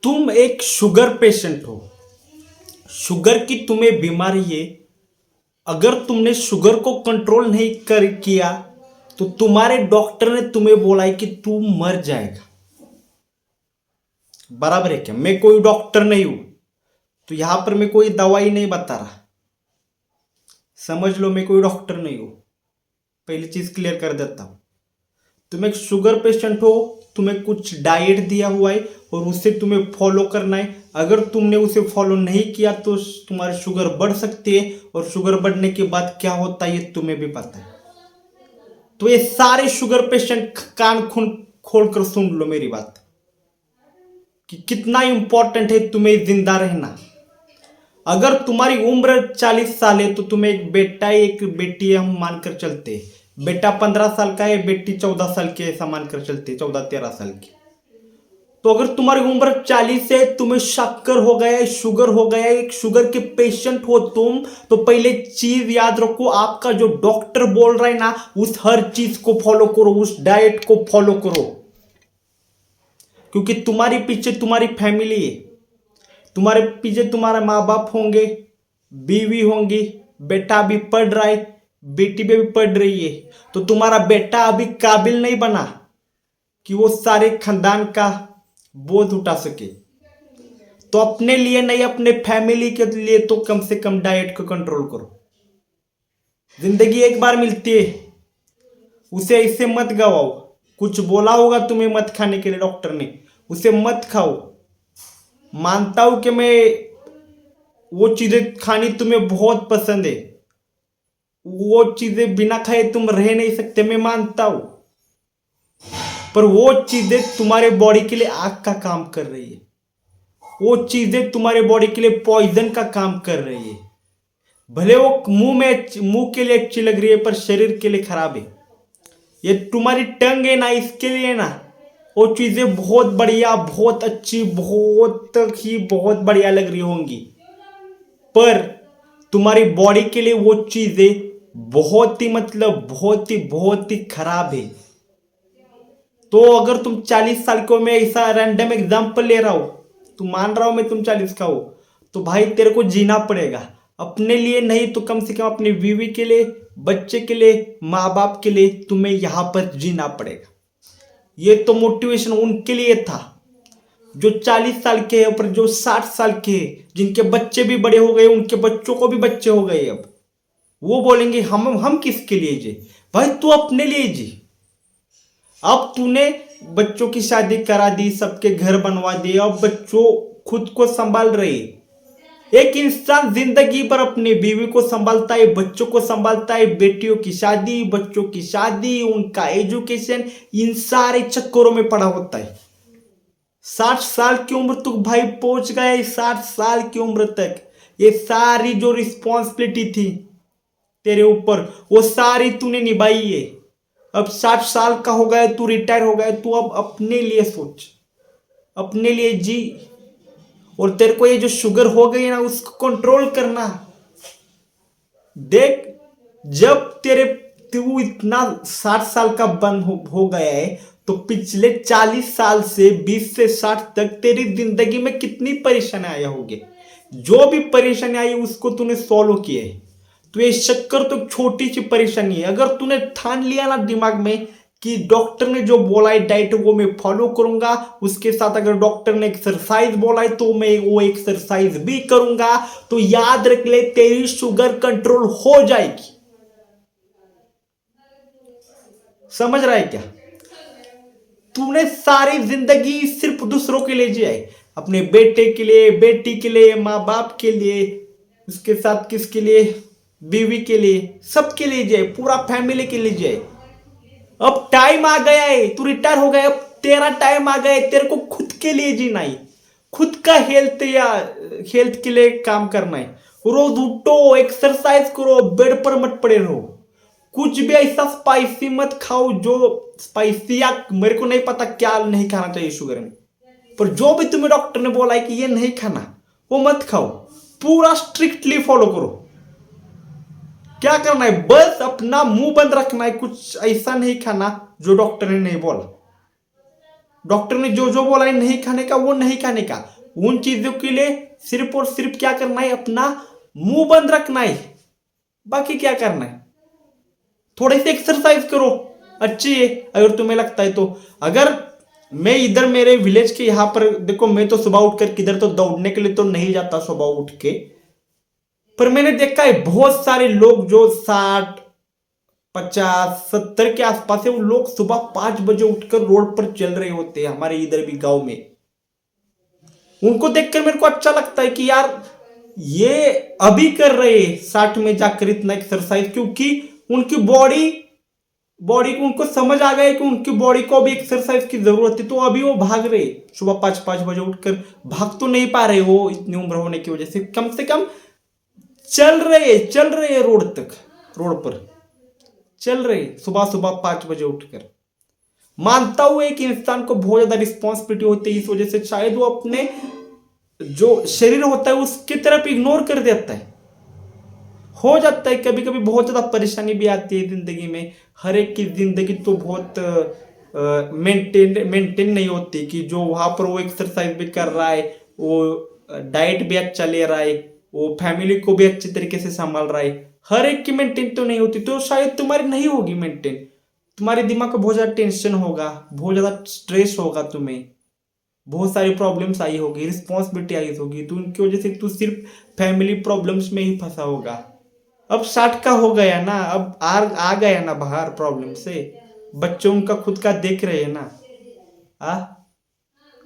तुम एक sugar patient हो। शुगर की तुम्हें बीमारी है। अगर तुमने शुगर को कंट्रोल नहीं कर किया तो तुम्हारे डॉक्टर ने तुम्हें बोला है कि तू मर जाएगा। बराबर है क्या? मैं कोई डॉक्टर नहीं हूं, तो यहां पर मैं कोई दवाई नहीं बता रहा। समझ लो, मैं कोई डॉक्टर नहीं हूं। पहली चीज क्लियर कर देता हूं। तुम एक शुगर पेशेंट हो, तुम्हें कुछ डाइट दिया हुआ है और उसे तुम्हें फॉलो करना है। अगर तुमने उसे फॉलो नहीं किया तो तुम्हारी शुगर बढ़ सकती है, और शुगर बढ़ने के बाद क्या होता है ये तुम्हें भी पता है। तो ये सारे शुगर पेशेंट कान खून खोल कर सुन लो मेरी बात, कि कितना इंपॉर्टेंट है तुम्हें जिंदा रहना। अगर तुम्हारी उम्र 40 साल है तो तुम्हें एक बेटा है, एक बेटी है, हम मानकर चलते हैं। बेटा 15 साल का है, बेटी 14 साल की है, ऐसा मानकर चलते, 14-13 साल की। तो अगर तुम्हारी उम्र 40 है, तुम्हें शक्कर हो गया है, शुगर हो गया है, एक शुगर के पेशेंट हो तुम, तो पहले चीज याद रखो, आपका जो डॉक्टर बोल रहा है ना, उस हर चीज को फॉलो करो, उस डाइट को फॉलो करो। क्योंकि तुम्हारे पीछे तुम्हारी फैमिली है, तुम्हारे पीछे तुम्हारे माँ बाप होंगे, बीवी होंगी, बेटा भी पढ़ रहा है, बेटी भी पढ़ रही है। तो तुम्हारा बेटा अभी काबिल नहीं बना कि वो सारे खानदान का बोझ उठा सके। तो अपने लिए नहीं, अपने फैमिली के लिए तो कम से कम डाइट को कंट्रोल करो। जिंदगी एक बार मिलती है, उसे ऐसे मत गवाओ। कुछ बोला होगा तुम्हें मत खाने के लिए डॉक्टर ने, उसे मत खाओ। मानता हूं कि मैं वो चीजें खानी तुम्हें बहुत पसंद है, वो चीजें बिना खाए तुम रह नहीं सकते, मैं मानता हूं। पर वो चीजें तुम्हारे बॉडी के लिए आग का काम कर रही है, वो चीजें तुम्हारे बॉडी के लिए पॉइजन का काम कर रही है। भले वो मुंह के लिए अच्छी लग रही है, पर शरीर के लिए खराब है। ये तुम्हारी टंग है ना, इसके लिए ना वो चीजें बहुत बढ़िया, बहुत अच्छी, बहुत बढ़िया लग रही होंगी, पर तुम्हारी बॉडी के लिए वो चीजें बहुत ही, मतलब बहुत ही खराब है। तो अगर तुम 40 साल के हो, मैं ऐसा रैंडम एग्जांपल ले रहा हूं, तो मान रहा हूं मैं तुम 40 का हो, तो भाई तेरे को जीना पड़ेगा। अपने लिए नहीं तो कम से कम अपनी बीवी के लिए, बच्चे के लिए, माँ बाप के लिए तुम्हें यहां पर जीना पड़ेगा। ये तो मोटिवेशन उनके लिए था जो 40 साल के हैं, पर जो 60 साल के हैं, जिनके बच्चे भी बड़े हो गए, उनके बच्चों को भी बच्चे हो गए, अब वो बोलेंगे हम किसके लिए जी? भाई तू अपने लिए जी। अब तूने बच्चों की शादी करा दी, सबके घर बनवा दिए, अब बच्चों खुद को संभाल रहे। एक इंसान जिंदगी भर अपनी बीवी को संभालता है, बच्चों को संभालता है, बेटियों की शादी, बच्चों की शादी, उनका एजुकेशन, इन सारे चक्करों में पड़ा होता है। 60 साल की उम्र तक भाई पहुंच गया, 60 साल की उम्र तक ये सारी जो रिस्पॉन्सिबिलिटी थी तेरे ऊपर, वो सारी तूने निभाई है। अब 60 साल का हो गया, तू रिटायर हो गया, तू अब अपने लिए सोच, अपने लिए जी। और तेरे को ये जो शुगर हो गई है ना, उसको कंट्रोल करना। देख, जब तू इतना 60 साल का बंद हो गया है, तो पिछले 40 साल से 20 से 60 तक तेरी जिंदगी में कितनी परेशानी आई होगी। जो भी परेशानी आई उसको तूने सॉल्व किया है। तो ये शक्कर तो छोटी सी परेशानी है। अगर तूने ठान लिया ना दिमाग में कि डॉक्टर ने जो बोला है डाइट वो मैं फॉलो करूंगा, उसके साथ अगर डॉक्टर ने एक्सरसाइज बोला है तो मैं वो एक्सरसाइज भी करूंगा, तो याद रख ले तेरी शुगर कंट्रोल हो जाएगी। समझ रहा है क्या? तूने सारी जिंदगी सिर्फ दूसरों के लिए जिया है, अपने बेटे के लिए, बेटी के लिए, माँ बाप के लिए, उसके साथ किसके लिए, बीवी के लिए, सबके लिए जिया, पूरा फैमिली के लिए जिया। अब टाइम आ गया है, तू रिटायर हो गया, अब तेरा टाइम आ गया है, तेरे को खुद के लिए जीना है, खुद का हेल्थ के लिए काम करना है। रोज उठो, एक्सरसाइज करो, बेड पर मत पड़े रहो। कुछ भी ऐसा स्पाइसी मत खाओ जो स्पाइसी, या मेरे को नहीं पता क्या नहीं खाना चाहिए शुगर में, पर जो भी तुम्हें डॉक्टर ने बोला है कि ये नहीं खाना, वो मत खाओ। पूरा स्ट्रिक्टली फॉलो करो। क्या करना है, बस अपना मुंह बंद रखना है, कुछ ऐसा नहीं खाना जो डॉक्टर ने नहीं बोला। डॉक्टर ने जो जो बोला है नहीं खाने का वो नहीं खाने का। उन चीजों के लिए सिर्फ और सिर्फ क्या करना है, अपना मुंह बंद रखना है, बाकी क्या करना है, थोड़ी सी एक्सरसाइज करो, अच्छी है अगर तुम्हें लगता है तो। अगर मैं इधर मेरे विलेज के यहाँ पर देखो, मैं तो सुबह उठकर किधर तो दौड़ने के लिए तो नहीं जाता सुबह उठ के, पर मैंने देखा है बहुत सारे लोग जो 60 50 70 के आसपास है, वो लोग सुबह 5 बजे उठकर रोड पर चल रहे होते हैं हमारे इधर भी गांव में। उनको देखकर मेरे को अच्छा लगता है कि यार ये अभी कर रहे हैं 60 में जाकर इतना एक्सरसाइज, क्योंकि उनकी बॉडी बॉडी को उनको समझ आ गया कि उनकी बॉडी को अभी एक्सरसाइज की जरूरत है, तो अभी वो भाग रहे सुबह 5 बजे उठकर। भाग तो नहीं पा रहे वो इतनी उम्र होने की वजह से कम चल रहे रोड तक, रोड पर चल रहे सुबह सुबह 5 बजे उठकर। मानता हूं एक इंसान को बहुत ज्यादा रिस्पॉन्सिबिलिटी होती है, इस वजह से शायद वो अपने जो शरीर होता है उसकी तरफ इग्नोर कर देता है। हो जाता है कभी कभी बहुत ज्यादा परेशानी भी आती है जिंदगी में। हर एक की जिंदगी तो बहुत मेंटेन नहीं होती कि जो वहां पर वो एक्सरसाइज भी कर रहा है, वो डाइट भी अच्छा ले रहा है, वो फैमिली को भी अच्छे तरीके से संभाल रहा है। हर एक की मेंटेन तो नहीं होती, तो शायद तुम्हारी नहीं होगी मेंटेन। तुम्हारे दिमाग में बहुत ज्यादा टेंशन होगा, बहुत ज्यादा स्ट्रेस होगा, तुम्हें बहुत सारी प्रॉब्लम्स आई होगी, रिस्पॉन्सिबिलिटी आई होगी, तो उनकी वजह से तू सिर्फ फैमिली प्रॉब्लम्स में ही फंसा होगा। अब 60 का हो गया ना, अब आ गया ना बाहर प्रॉब्लम से। बच्चे उनका खुद का देख रहे हैं ना, आ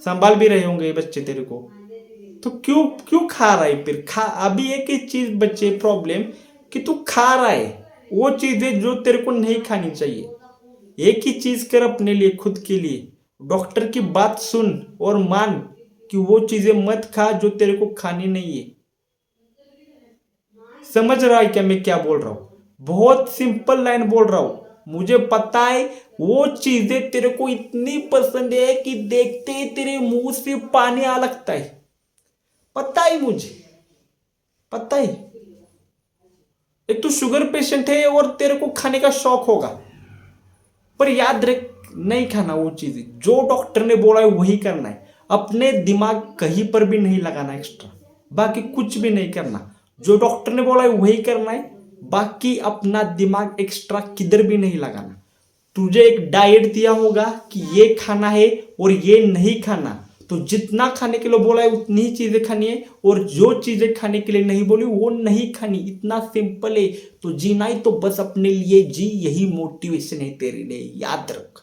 संभाल भी रहे होंगे बच्चे तेरे को, तो क्यों क्यों खा रहा है फिर? खा अभी एक ही चीज बचे प्रॉब्लम कि तू खा रहा है वो चीजें जो तेरे को नहीं खानी चाहिए। एक ही चीज कर अपने लिए, खुद के लिए, डॉक्टर की बात सुन और मान कि वो चीजें मत खा जो तेरे को खानी नहीं है। समझ रहा है क्या मैं क्या बोल रहा हूं? बहुत सिंपल लाइन बोल रहा हूं। मुझे पता है वो चीजें तेरे को इतनी पसंद है कि देखते ही तेरे मुंह से पानी आ लगता है। पता है मुझे, पता है। एक तो शुगर पेशेंट है और तेरे को खाने का शौक होगा, पर याद रख नहीं खाना वो चीजें। जो डॉक्टर ने बोला है वही करना है। अपने दिमाग कहीं पर भी नहीं लगाना एक्स्ट्रा, बाकी कुछ भी नहीं करना। जो डॉक्टर ने बोला है वही करना है, बाकी अपना दिमाग एक्स्ट्रा किधर भी नहीं लगाना। तुझे एक डाइट दिया होगा कि ये खाना है और ये नहीं खाना, तो जितना खाने के लिए बोला है उतनी ही चीजें खानी है, और जो चीजें खाने के लिए नहीं बोली वो नहीं खानी। इतना सिंपल है। तो जीना ही तो बस अपने लिए जी, यही मोटिवेशन है तेरे लिए, याद रख।